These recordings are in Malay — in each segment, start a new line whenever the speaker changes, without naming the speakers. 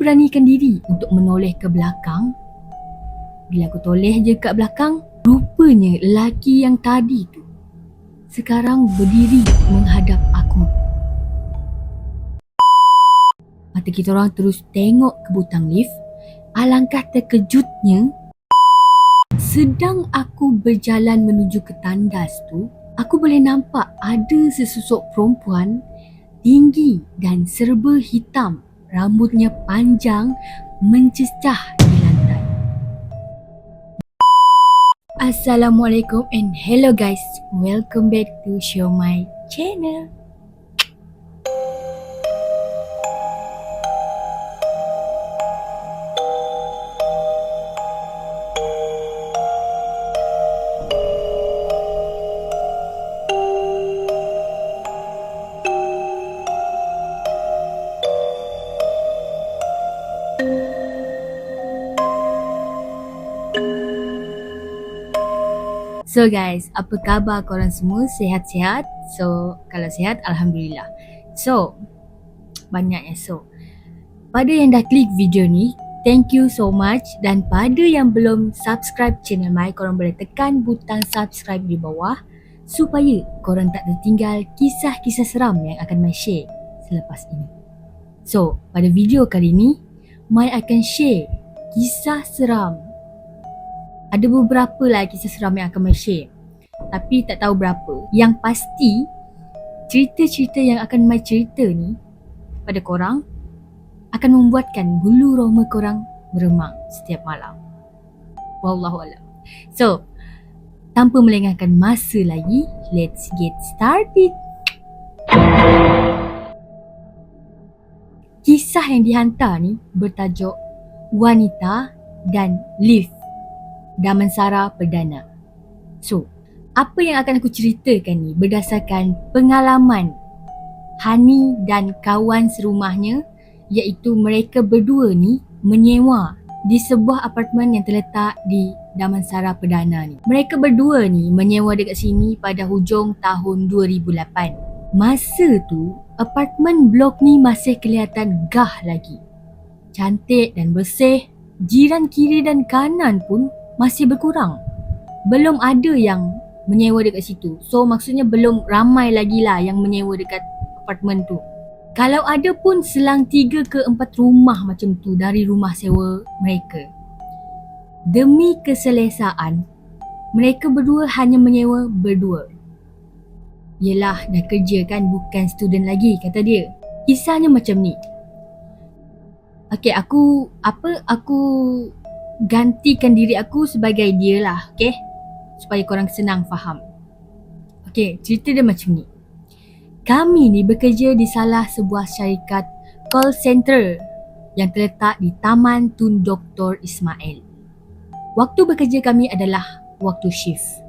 beranikan diri untuk menoleh ke belakang. Bila aku toleh je kat belakang, rupanya lelaki yang tadi tu sekarang berdiri menghadap aku. Mata kita orang terus tengok ke butang lift. Alangkah terkejutnya, sedang aku berjalan menuju ke tandas tu, aku boleh nampak ada sesosok perempuan tinggi dan serba hitam, rambutnya panjang, mencecah di lantai. Assalamualaikum and hello guys, welcome back to show my channel. So guys, apa khabar korang semua? Sihat-sihat? So, kalau sihat, Alhamdulillah. So, banyaknya so. Pada yang dah klik video ni, thank you so much. Dan pada yang belum subscribe channel My, korang boleh tekan butang subscribe di bawah supaya korang tak tertinggal kisah-kisah seram yang akan My share selepas ini. So, pada video kali ni, My akan share kisah seram. Ada beberapa lah kisah seram yang akan saya share, tapi tak tahu berapa. Yang pasti, cerita-cerita yang akan saya cerita ni pada korang akan membuatkan bulu roma korang meremang setiap malam. Wallahualam. So, tanpa melengahkan masa lagi, let's get started. Kisah yang dihantar ni bertajuk Wanita dan Lift, Damansara Perdana. So, apa yang akan aku ceritakan ni berdasarkan pengalaman Hani dan kawan serumahnya, iaitu mereka berdua ni menyewa di sebuah apartmen yang terletak di Damansara Perdana ni. Mereka berdua ni menyewa dekat sini pada hujung tahun 2008. Masa tu, apartmen blok ni masih kelihatan gah lagi. Cantik dan bersih, jiran kiri dan kanan pun masih berkurang. Belum ada yang menyewa dekat situ. So maksudnya belum ramai lagi lah yang menyewa dekat apartmen tu. Kalau ada pun selang 3 ke 4 rumah macam tu dari rumah sewa mereka. Demi keselesaan, mereka berdua hanya menyewa berdua. Yelah, dah kerja kan, bukan student lagi, kata dia. Kisahnya macam ni. Okay, aku gantikan diri aku sebagai dia lah, okay? Supaya korang senang faham. Okay, cerita dia macam ni. Kami ni bekerja di salah sebuah syarikat call center yang terletak di Taman Tun Dr. Ismail. Waktu bekerja kami adalah waktu shift.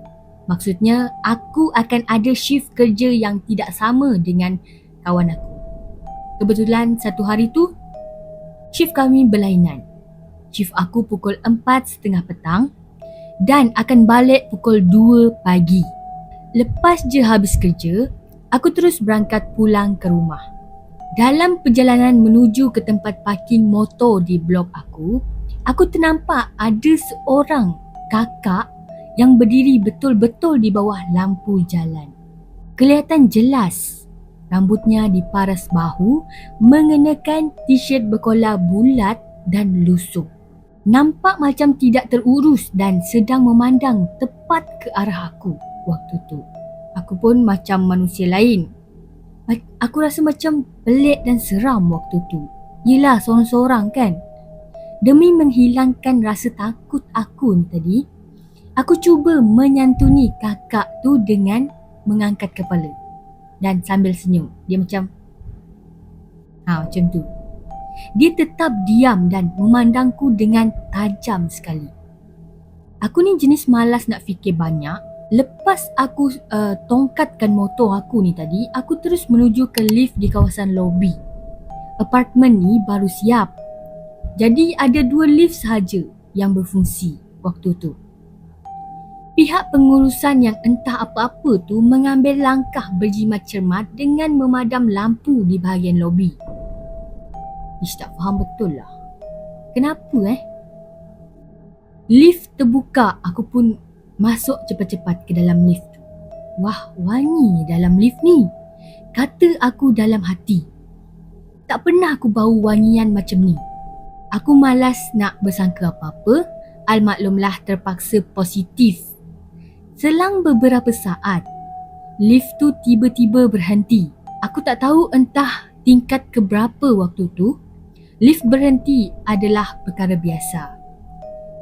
Maksudnya, aku akan ada shift kerja yang tidak sama dengan kawan aku. Kebetulan satu hari tu, shift kami berlainan. Shift aku pukul 4.30 petang dan akan balik pukul 2 pagi. Lepas je habis kerja, aku terus berangkat pulang ke rumah. Dalam perjalanan menuju ke tempat parking motor di blok aku ternampak ada seorang kakak yang berdiri betul-betul di bawah lampu jalan. Kelihatan jelas, rambutnya diparas bahu, mengenakan t-shirt berkola bulat dan lusuh. Nampak macam tidak terurus dan sedang memandang tepat ke arah aku waktu tu. Aku pun macam manusia lain. Aku rasa macam pelik dan seram waktu tu. Yelah, seorang-seorang kan. Demi menghilangkan rasa takut aku ni tadi, aku cuba menyantuni kakak tu dengan mengangkat kepala dan sambil senyum. Dia macam tu. Dia tetap diam dan memandangku dengan tajam sekali. Aku ni jenis malas nak fikir banyak. Lepas aku tongkatkan motor aku ni tadi, aku terus menuju ke lift di kawasan lobi. Apartmen ni baru siap. Jadi ada 2 lift sahaja yang berfungsi waktu tu. Pihak pengurusan yang entah apa-apa tu mengambil langkah berjimat cermat dengan memadam lampu di bahagian lobi. Tak faham betul lah. Kenapa Lift terbuka, aku pun masuk cepat-cepat ke dalam lift tu. Wah, wangi dalam lift ni, kata aku dalam hati. Tak pernah aku bau wangian macam ni. Aku malas nak bersangka apa-apa, almaklumlah terpaksa positif. Selang beberapa saat, lift tu tiba-tiba berhenti. Aku tak tahu entah tingkat keberapa waktu tu. Lift berhenti adalah perkara biasa.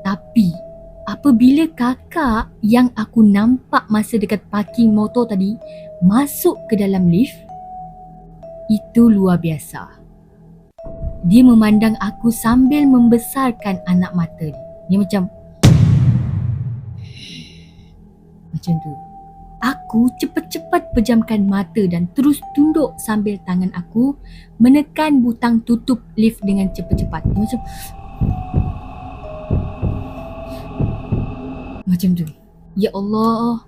Tapi apabila kakak yang aku nampak masa dekat parking motor tadi masuk ke dalam lift, itu luar biasa. Dia memandang aku sambil membesarkan anak mata dia. Dia macam tu. Aku cepat-cepat pejamkan mata dan terus tunduk sambil tangan aku menekan butang tutup lift dengan cepat-cepat. Dia macam tu. Ya Allah,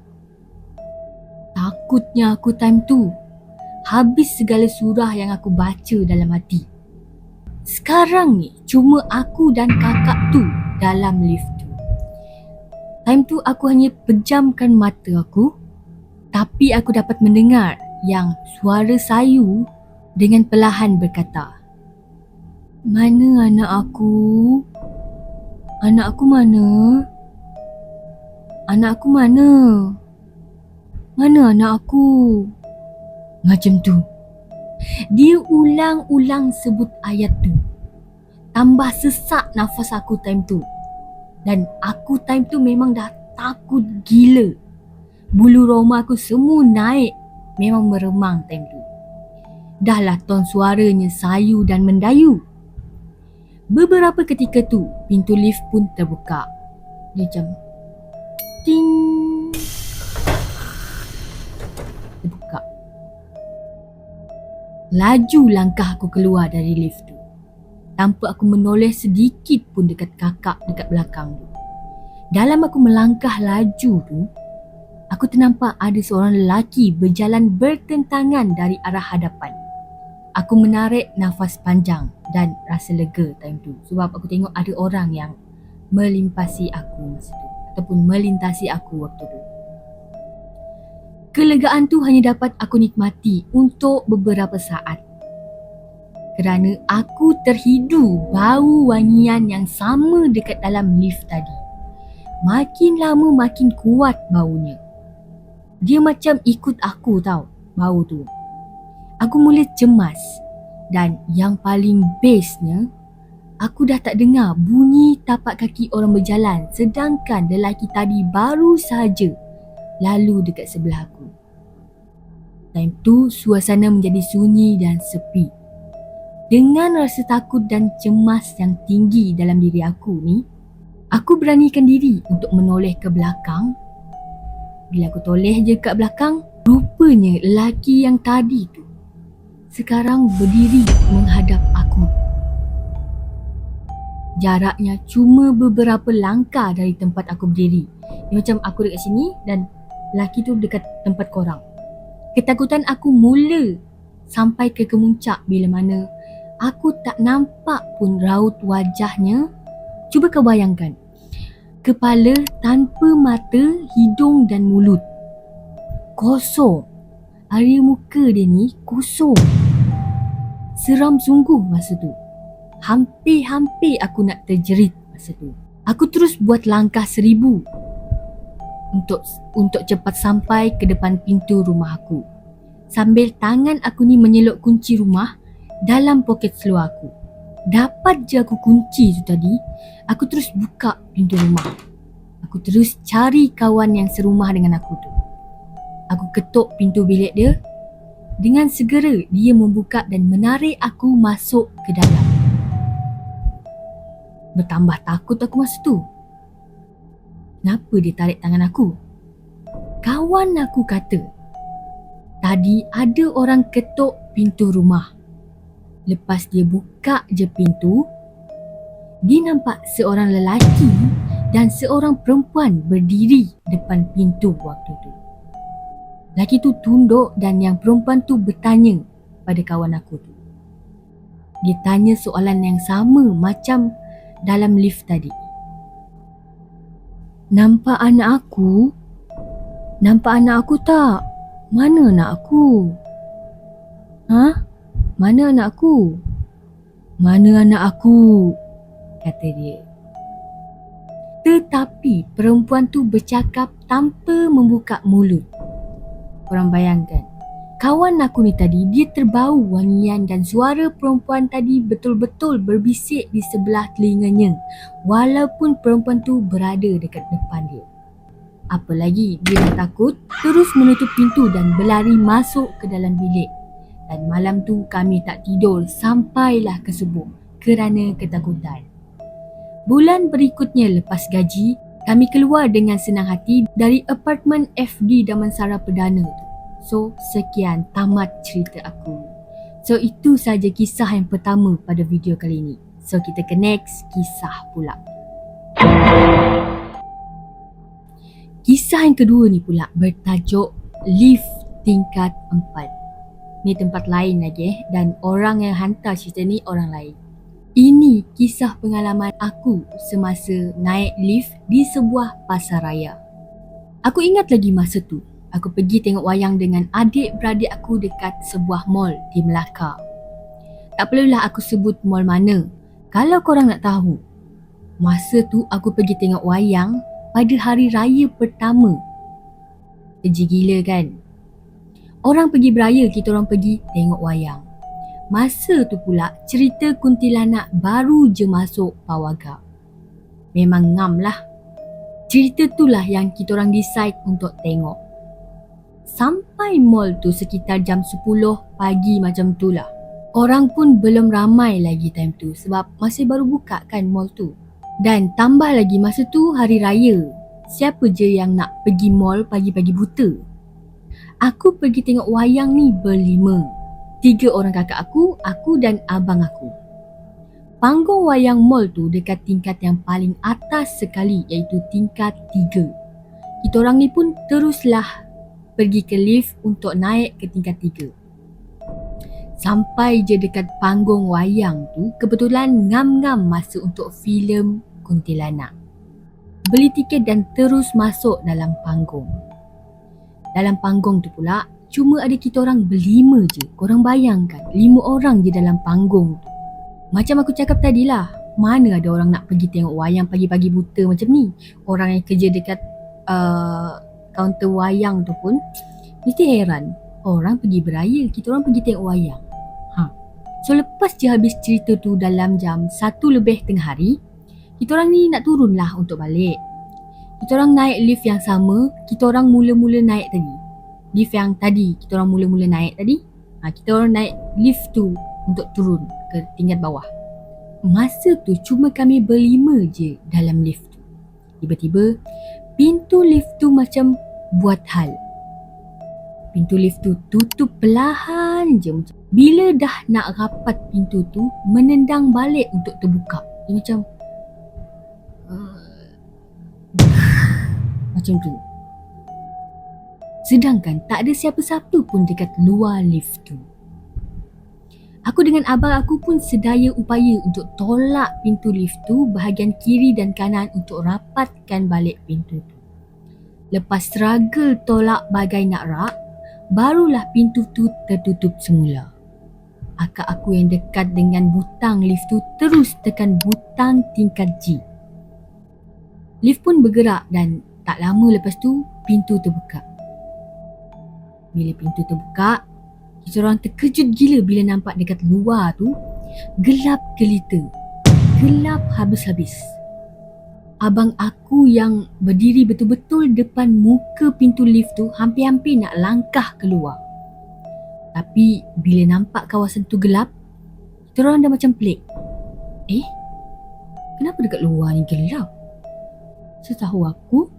takutnya aku time tu. Habis segala surah yang aku baca dalam hati. Sekarang ni cuma aku dan kakak tu dalam lift tu. Time tu aku hanya pejamkan mata aku, tapi aku dapat mendengar yang suara sayu dengan perlahan berkata, "Mana anak aku? Anak aku mana? Anak aku mana? Mana anak aku?" Macam tu. Dia ulang-ulang sebut ayat tu. Tambah sesak nafas aku time tu. Dan aku time tu memang dah takut gila. Bulu roma aku semua naik. Memang meremang time tu. Dahlah ton suaranya sayu dan mendayu. Beberapa ketika tu, pintu lift pun terbuka. Dia macam ting. Terbuka. Laju langkah aku keluar dari lift tu, tanpa aku menoleh sedikit pun dekat kakak dekat belakang tu. Dalam aku melangkah laju tu, aku ternampak ada seorang lelaki berjalan bertentangan dari arah hadapan. Aku menarik nafas panjang dan rasa lega time tu, sebab aku tengok ada orang yang melimpasi aku masa tu, ataupun melintasi aku waktu tu. Kelegaan tu hanya dapat aku nikmati untuk beberapa saat, kerana aku terhidu bau wangian yang sama dekat dalam lift tadi. Makin lama makin kuat baunya. Dia macam ikut aku tau, bau tu. Aku mula cemas, dan yang paling bestnya, aku dah tak dengar bunyi tapak kaki orang berjalan, sedangkan lelaki tadi baru saja lalu dekat sebelah aku. Time tu suasana menjadi sunyi dan sepi. Dengan rasa takut dan cemas yang tinggi dalam diri aku ni, aku beranikan diri untuk menoleh ke belakang. Bila aku toleh je kat belakang, rupanya lelaki yang tadi tu sekarang berdiri menghadap aku. Jaraknya cuma beberapa langkah dari tempat aku berdiri. Dia macam aku dekat sini dan lelaki tu dekat tempat korang. Ketakutan aku mula sampai ke kemuncak bila mana aku tak nampak pun raut wajahnya. Cuba kau bayangkan, kepala tanpa mata, hidung dan mulut. Kosong. Area muka dia ni kosong. Seram sungguh masa tu. Hampir-hampir aku nak terjerit masa tu. Aku terus buat langkah 1000 untuk cepat sampai ke depan pintu rumah aku, sambil tangan aku ni menyeluk kunci rumah dalam poket seluar aku. Dapat je aku kunci tu tadi, aku terus buka pintu rumah. Aku terus cari kawan yang serumah dengan aku tu. Aku ketuk pintu bilik dia. Dengan segera dia membuka dan menarik aku masuk ke dalam. Bertambah takut aku masa tu. Kenapa dia tarik tangan aku? Kawan aku kata, tadi ada orang ketuk pintu rumah. Lepas dia buka je pintu, dia nampak seorang lelaki dan seorang perempuan berdiri depan pintu waktu tu. Lelaki tu tunduk dan yang perempuan tu bertanya pada kawan aku tu. Dia tanya soalan yang sama macam dalam lift tadi. Nampak anak aku? Nampak anak aku tak? Mana anak aku? Mana anak aku? Mana anak aku? Kata dia. Tetapi perempuan tu bercakap tanpa membuka mulut. Korang bayangkan, kawan aku ni tadi, dia terbau wangian dan suara perempuan tadi betul-betul berbisik di sebelah telinganya walaupun perempuan tu berada dekat depan dia. Apa lagi, dia dah takut, terus menutup pintu dan berlari masuk ke dalam bilik. Dan malam tu kami tak tidur sampailah ke subuh kerana ketakutan. Bulan berikutnya lepas gaji, kami keluar dengan senang hati dari apartmen FD Damansara Perdana tu. So, sekian tamat cerita aku. So, itu saja kisah yang pertama pada video kali ini. So, kita ke next kisah pula. Kisah yang kedua ni pula bertajuk Lift Tingkat 4. Ni tempat lain lagi dan orang yang hantar cerita ni orang lain. Ini kisah pengalaman aku semasa naik lift di sebuah pasar raya. Aku ingat lagi masa tu, aku pergi tengok wayang dengan adik-beradik aku dekat sebuah mall di Melaka. Tak perlulah aku sebut mall mana. Kalau korang nak tahu, masa tu aku pergi tengok wayang pada hari raya pertama. Keji gila kan? Orang pergi beraya, kita orang pergi tengok wayang. Masa tu pula cerita kuntilanak baru je masuk Pawaga. Memang ngam lah. Cerita tu lah yang kita orang decide untuk tengok. Sampai mall tu sekitar jam 10 pagi macam tu lah. Orang pun belum ramai lagi time tu sebab masih baru buka kan mall tu. Dan tambah lagi masa tu hari raya. Siapa je yang nak pergi mall pagi-pagi buta? Aku pergi tengok wayang ni berlima. 3 orang kakak aku dan abang aku. Panggung wayang mall tu dekat tingkat yang paling atas sekali iaitu tingkat 3. Kita orang ni pun teruslah pergi ke lift untuk naik ke tingkat 3. Sampai je dekat panggung wayang tu, kebetulan ngam-ngam masa untuk filem kuntilanak. Beli tiket dan terus masuk dalam panggung. Dalam panggung tu pula, cuma ada kita orang berlima je. Korang bayangkan, 5 orang je dalam panggung tu. Macam aku cakap tadi lah, mana ada orang nak pergi tengok wayang pagi-pagi buta macam ni. Orang yang kerja dekat kaunter wayang tu pun mesti heran. Orang pergi beraya, kita orang pergi tengok wayang. So lepas je habis cerita tu dalam jam 1 lebih tengah hari, kita orang ni nak turun lah untuk balik. Kita orang naik lift yang sama, kita orang mula-mula naik tadi. Lift yang tadi, kita orang mula-mula naik tadi. Kita orang naik lift tu untuk turun ke tingkat bawah. Masa tu cuma kami berlima je dalam lift tu. Tiba-tiba, pintu lift tu macam buat hal. Pintu lift tu tutup perlahan je. Bila dah nak rapat pintu tu, menendang balik untuk terbuka. Dia macam macam tu. Sedangkan tak ada siapa-siapa pun dekat luar lift tu. Aku dengan abang aku pun sedaya upaya untuk tolak pintu lift tu bahagian kiri dan kanan untuk rapatkan balik pintu tu. Lepas struggle tolak bagai nak rak, barulah pintu tu tertutup semula. Akak aku yang dekat dengan butang lift tu terus tekan butang tingkat G. Lift pun bergerak dan tak lama lepas tu pintu terbuka. Bila pintu terbuka, kita orang terkejut gila bila nampak dekat luar tu gelap gelita. Gelap habis-habis. Abang aku yang berdiri betul-betul depan muka pintu lift tu hampir-hampir nak langkah keluar. Tapi bila nampak kawasan tu gelap, kita orang dah macam pelik. Kenapa dekat luar ni gelap? Setahu aku,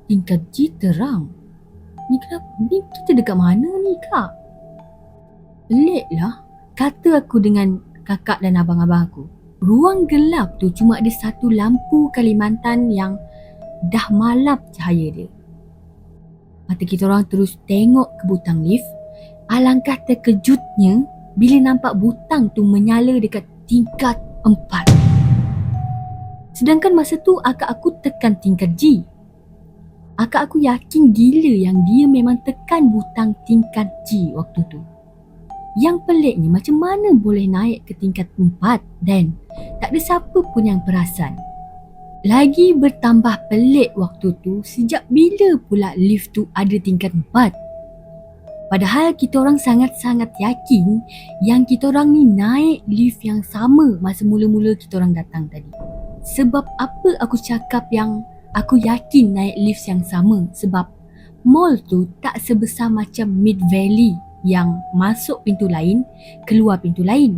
tingkat G terang. Ni kenapa? Ni kita dekat mana ni kak? Pelik lah, kata aku dengan kakak dan abang-abang aku. Ruang gelap tu cuma ada satu lampu Kalimantan yang dah malap cahaya dia. Mata kita orang terus tengok ke butang lift. Alangkah terkejutnya bila nampak butang tu menyala dekat tingkat 4. Sedangkan masa tu akak aku tekan tingkat G. Akak aku yakin gila yang dia memang tekan butang tingkat G waktu tu. Yang peliknya macam mana boleh naik ke tingkat 4 dan tak ada siapa pun yang perasan. Lagi bertambah pelik waktu tu, sejak bila pula lift tu ada tingkat 4? Padahal kita orang sangat-sangat yakin yang kita orang ni naik lift yang sama masa mula-mula kita orang datang tadi. Sebab apa aku cakap yang aku yakin naik lift yang sama? Sebab mall tu tak sebesar macam Mid Valley yang masuk pintu lain, keluar pintu lain.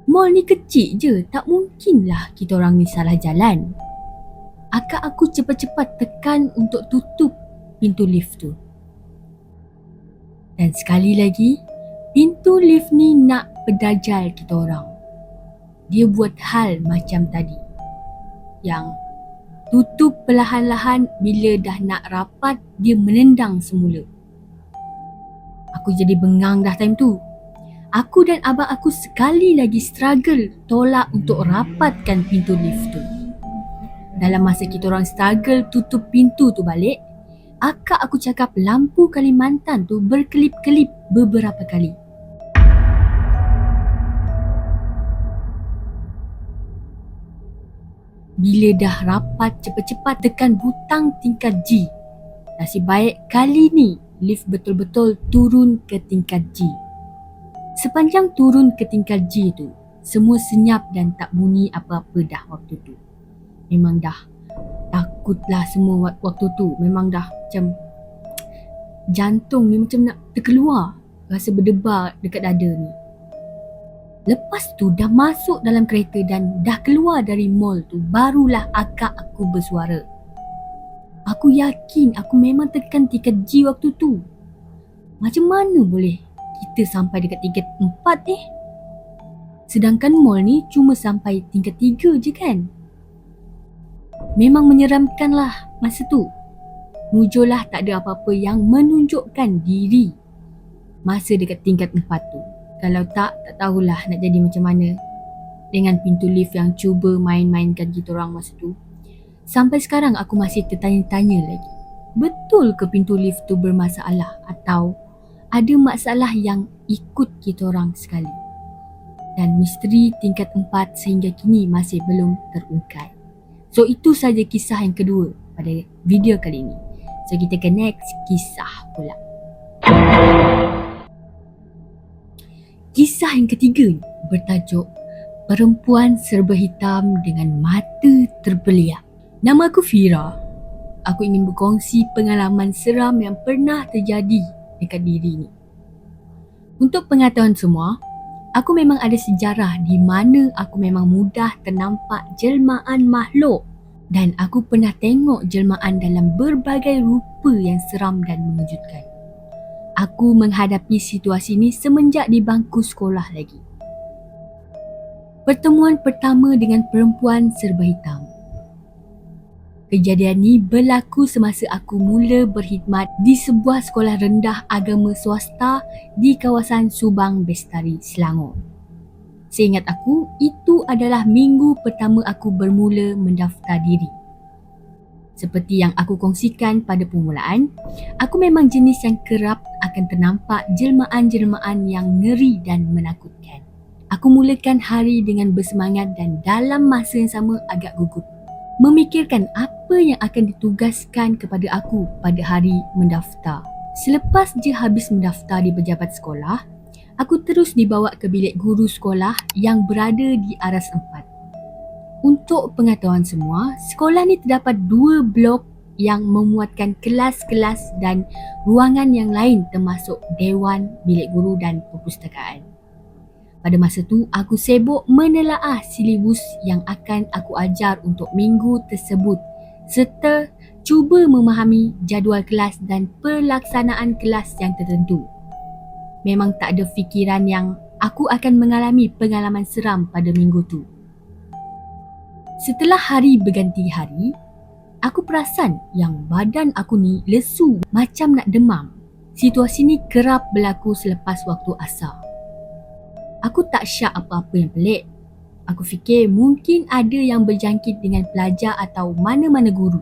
Mall ni kecil je, tak mungkinlah kita orang ni salah jalan. Akak aku cepat-cepat tekan untuk tutup pintu lift tu. Dan sekali lagi, pintu lift ni nak pedajal kita orang. Dia buat hal macam tadi, yang tutup perlahan-lahan, bila dah nak rapat, dia menendang semula. Aku jadi bengang dah time tu. Aku dan abang aku sekali lagi struggle tolak untuk rapatkan pintu lift tu. Dalam masa kita orang struggle tutup pintu tu balik, akak aku cakap lampu Kalimantan tu berkelip-kelip beberapa kali. Bila dah rapat, cepat-cepat tekan butang tingkat G. Nasib baik kali ni lift betul-betul turun ke tingkat G. Sepanjang turun ke tingkat G tu, semua senyap dan tak bunyi apa-apa dah waktu tu. Memang dah takutlah semua waktu tu. Memang dah macam jantung ni macam nak terkeluar. Rasa berdebar dekat dada ni. Lepas tu dah masuk dalam kereta dan dah keluar dari mall tu, barulah akak aku bersuara. Aku yakin aku memang tekan tingkat G waktu tu. Macam mana boleh kita sampai dekat tingkat 4 Sedangkan mall ni cuma sampai tingkat 3 je kan? Memang menyeramkan lah masa tu. Mujurlah tak ada apa-apa yang menunjukkan diri masa dekat tingkat 4 tu. Kalau tak tahulah nak jadi macam mana dengan pintu lift yang cuba main-mainkan kita orang masa tu. Sampai sekarang aku masih tertanya-tanya lagi. Betul ke pintu lift tu bermasalah atau ada masalah yang ikut kita orang sekali? Dan misteri tingkat 4 sehingga kini masih belum terungkap. So itu saja kisah yang kedua pada video kali ini. So kita ke next kisah pula. Kisah yang ketiga ni bertajuk Perempuan Serba Hitam dengan Mata Terbeliak. Nama aku Fira. Aku ingin berkongsi pengalaman seram yang pernah terjadi dekat diri ni. Untuk pengetahuan semua, aku memang ada sejarah di mana aku memang mudah ternampak jelmaan makhluk dan aku pernah tengok jelmaan dalam berbagai rupa yang seram dan mengejutkan. Aku menghadapi situasi ni semenjak di bangku sekolah lagi. Pertemuan pertama dengan perempuan serba hitam. Kejadian ni berlaku semasa aku mula berkhidmat di sebuah sekolah rendah agama swasta di kawasan Subang Bestari, Selangor. Seingat aku, itu adalah minggu pertama aku bermula mendaftar diri. Seperti yang aku kongsikan pada permulaan, aku memang jenis yang kerap akan ternampak jelmaan-jelmaan yang ngeri dan menakutkan. Aku mulakan hari dengan bersemangat dan dalam masa yang sama agak gugup, memikirkan apa yang akan ditugaskan kepada aku pada hari mendaftar. Selepas je habis mendaftar di pejabat sekolah, aku terus dibawa ke bilik guru sekolah yang berada di aras 4. Untuk pengetahuan semua, sekolah ni terdapat 2 blok yang memuatkan kelas-kelas dan ruangan yang lain termasuk dewan, bilik guru dan perpustakaan. Pada masa tu, aku sibuk menelaah silibus yang akan aku ajar untuk minggu tersebut serta cuba memahami jadual kelas dan pelaksanaan kelas yang tertentu. Memang tak ada fikiran yang aku akan mengalami pengalaman seram pada minggu tu. Setelah hari berganti hari, aku perasan yang badan aku ni lesu macam nak demam. Situasi ni kerap berlaku selepas waktu asar. Aku tak syak apa-apa yang pelik. Aku fikir mungkin ada yang berjangkit dengan pelajar atau mana-mana guru.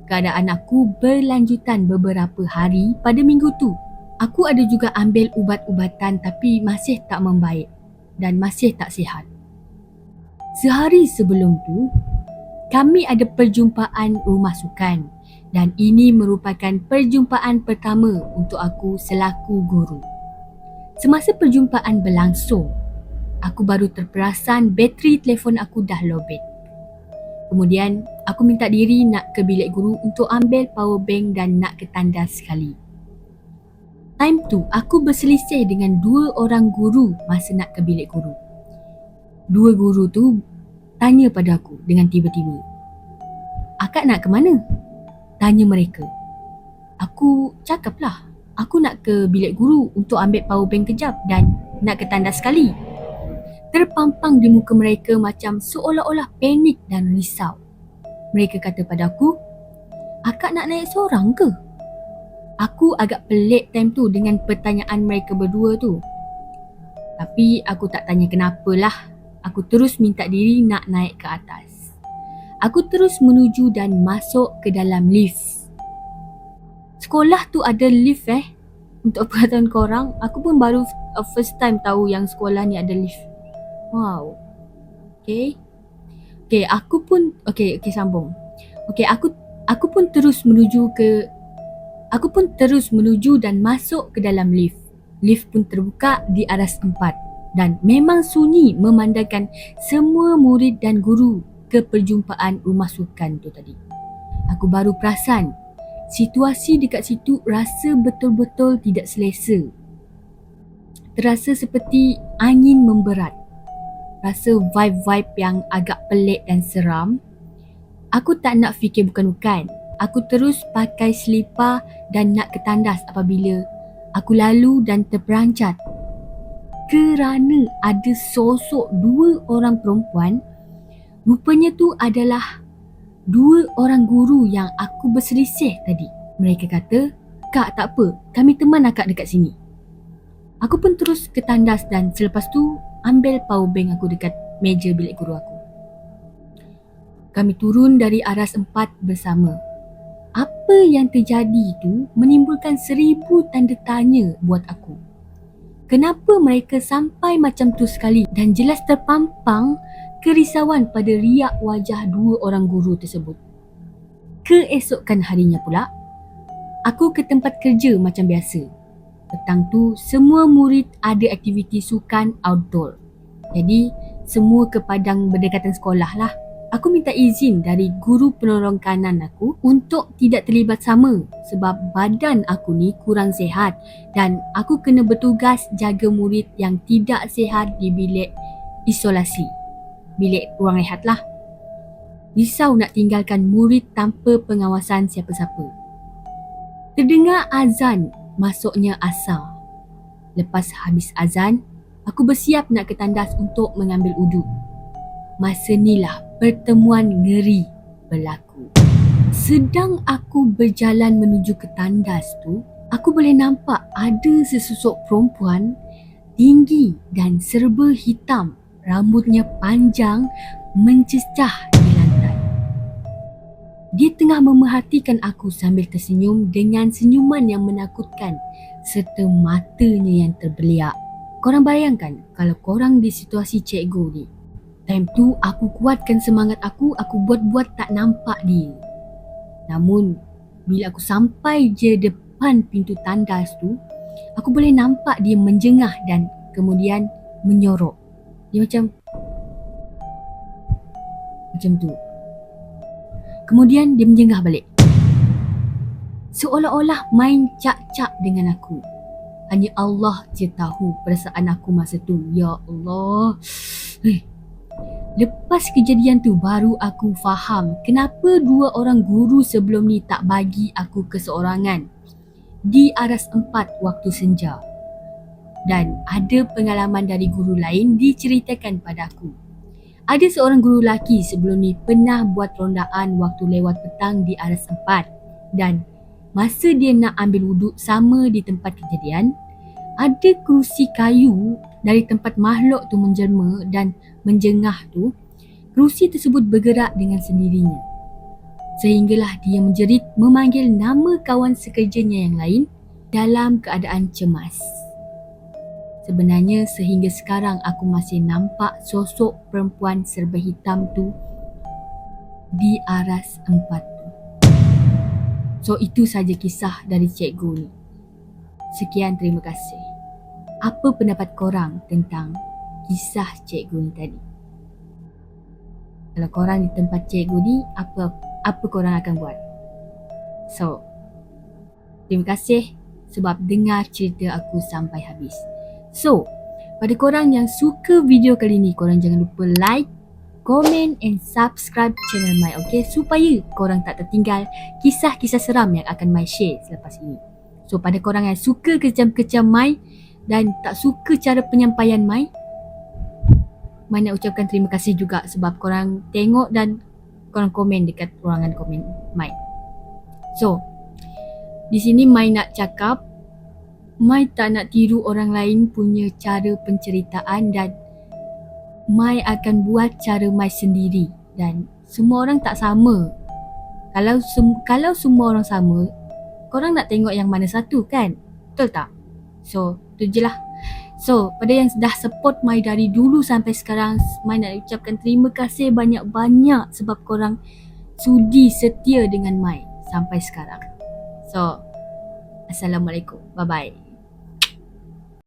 Keadaan aku berlanjutan beberapa hari pada minggu tu. Aku ada juga ambil ubat-ubatan tapi masih tak membaik dan masih tak sihat. Sehari sebelum tu, kami ada perjumpaan rumah sukan dan ini merupakan perjumpaan pertama untuk aku selaku guru. Semasa perjumpaan berlangsung, aku baru terperasan bateri telefon aku dah lowbat. Kemudian, aku minta diri nak ke bilik guru untuk ambil power bank dan nak ke tandas sekali. Time tu, aku berselisih dengan 2 orang guru masa nak ke bilik guru. 2 guru tu tanya pada aku dengan tiba-tiba, "Akak nak ke mana?" Tanya mereka. Aku cakaplah, aku nak ke bilik guru untuk ambil power bank kejap dan nak ke tandas sekali. Terpampang di muka mereka macam seolah-olah panik dan risau. Mereka kata pada aku, "Akak nak naik seorang ke?" Aku agak pelik time tu dengan pertanyaan mereka berdua tu. Tapi aku tak tanya kenapalah. Aku terus minta diri nak naik ke atas. Aku terus menuju dan masuk ke dalam lift. Sekolah tu ada lift Untuk pengetahuan korang, aku pun baru first time tahu yang sekolah ni ada lift. Wow. Okay, sambung. Aku pun terus menuju dan masuk ke dalam lift. Lift pun terbuka di aras 4 dan memang sunyi memandangkan semua murid dan guru ke perjumpaan rumah sukan tu tadi. Aku baru perasan situasi dekat situ rasa betul-betul tidak selesa. Terasa seperti angin memberat. Rasa vibe-vibe yang agak pelik dan seram. Aku tak nak fikir bukan-bukan. Aku terus pakai selipar dan nak ke tandas apabila aku lalu dan terperancat kerana ada sosok 2 orang perempuan. Rupanya tu adalah 2 orang guru yang aku berselisih tadi. Mereka kata, "Kak, tak apa, kami teman akak dekat sini." Aku pun terus ke tandas dan selepas tu ambil power bank aku dekat meja bilik guru aku. Kami turun dari aras 4 bersama. Apa yang terjadi tu menimbulkan 1000 tanda tanya buat aku. Kenapa mereka sampai macam tu sekali dan jelas terpampang kerisauan pada riak wajah 2 orang guru tersebut. Keesokan harinya pula, aku ke tempat kerja macam biasa. Petang tu, semua murid ada aktiviti sukan outdoor. Jadi, semua ke padang berdekatan sekolah lah. Aku minta izin dari guru penolong kanan aku untuk tidak terlibat sama sebab badan aku ni kurang sihat dan aku kena bertugas jaga murid yang tidak sihat di bilik isolasi. Bilik ruang rehat lah. Risau nak tinggalkan murid tanpa pengawasan siapa-siapa. Terdengar azan masuknya asar. Lepas habis azan, aku bersiap nak ke tandas untuk mengambil uduk. Masa inilah pertemuan ngeri berlaku. Sedang aku berjalan menuju ke tandas tu, aku boleh nampak ada sesosok perempuan tinggi dan serba hitam, rambutnya panjang mencecah di lantai. Dia tengah memerhatikan aku sambil tersenyum dengan senyuman yang menakutkan serta matanya yang terbeliak. Korang bayangkan kalau korang di situasi cikgu ni. Time tu aku kuatkan semangat aku buat-buat tak nampak dia. Namun bila aku sampai je depan pintu tandas tu, aku boleh nampak dia menjengah dan kemudian menyorok. Dia macam tu. Kemudian dia menjengah balik. Seolah-olah main cak-cak dengan aku. Hanya Allah je tahu perasaan aku masa tu. Ya Allah. Lepas kejadian tu baru aku faham kenapa 2 orang guru sebelum ni tak bagi aku keseorangan di aras 4 waktu senja. Dan ada pengalaman dari guru lain diceritakan padaku. Ada seorang guru lelaki sebelum ni pernah buat rondaan waktu lewat petang di aras 4 dan masa dia nak ambil wuduk sama di tempat kejadian, ada kerusi kayu dari tempat makhluk tu menjelma dan menjengah tu, kerusi tersebut bergerak dengan sendirinya. Sehinggalah dia menjerit memanggil nama kawan sekerjanya yang lain dalam keadaan cemas. Sebenarnya sehingga sekarang aku masih nampak sosok perempuan serba hitam tu di aras empat tu. So itu saja kisah dari cikgu ni. Sekian, terima kasih. Apa pendapat korang tentang kisah cikgu ni tadi? Kalau korang di tempat cikgu ni, apa korang akan buat? So, terima kasih sebab dengar cerita aku sampai habis. So, pada korang yang suka video kali ni, korang jangan lupa like, komen and subscribe channel Mai, okay? Supaya korang tak tertinggal kisah-kisah seram yang akan Mai share selepas ini. So, pada korang yang suka kejam-kejam Mai dan tak suka cara penyampaian Mai nak ucapkan terima kasih juga sebab korang tengok dan korang komen dekat ruangan komen Mai. So, di sini Mai nak cakap, Mai tak nak tiru orang lain punya cara penceritaan dan Mai akan buat cara Mai sendiri dan semua orang tak sama. Kalau semua orang sama, korang nak tengok yang mana satu kan? Betul tak? So, tu je lah. So, pada yang dah support Mai dari dulu sampai sekarang, Mai nak ucapkan terima kasih banyak-banyak sebab korang sudi setia dengan Mai sampai sekarang. So, Assalamualaikum. Bye-bye.